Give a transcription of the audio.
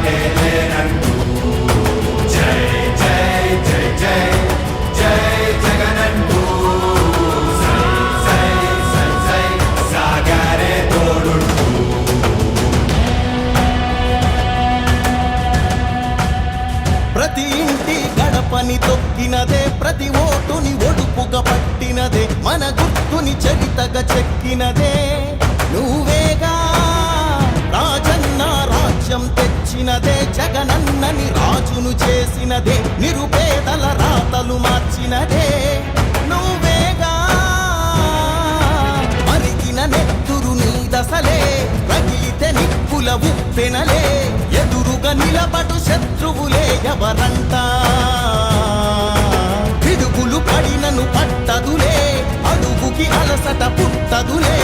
సాటేలేనంటూ జై జై జై జై జై జగనంటూ సై సై సై సై సాగారే తోడుంటూ ప్రతి ఇంటి గడపని తొక్కినదే, ప్రతి ఓటుని ఒడుపుగా పట్టినదే, మన గుర్తుని చరితగా చెక్కినదే నువ్వేగా. రాజన్న రాజ్యం తెచ్చినదే, జగనన్నని రాజును చేసినదే, నిరుపేదల రాతలు మార్చినదే నువ్వేగా. మరిగిన నెత్తురు నీ దశలే, రగిలితే నిప్పుల ఉప్పెనలే, ఎదురుగా నిలబడు శత్రువులే ఎవరంట. పిడుగులు పడినను పట్టదులే, అడుగుకి అలసట పుట్టదులే.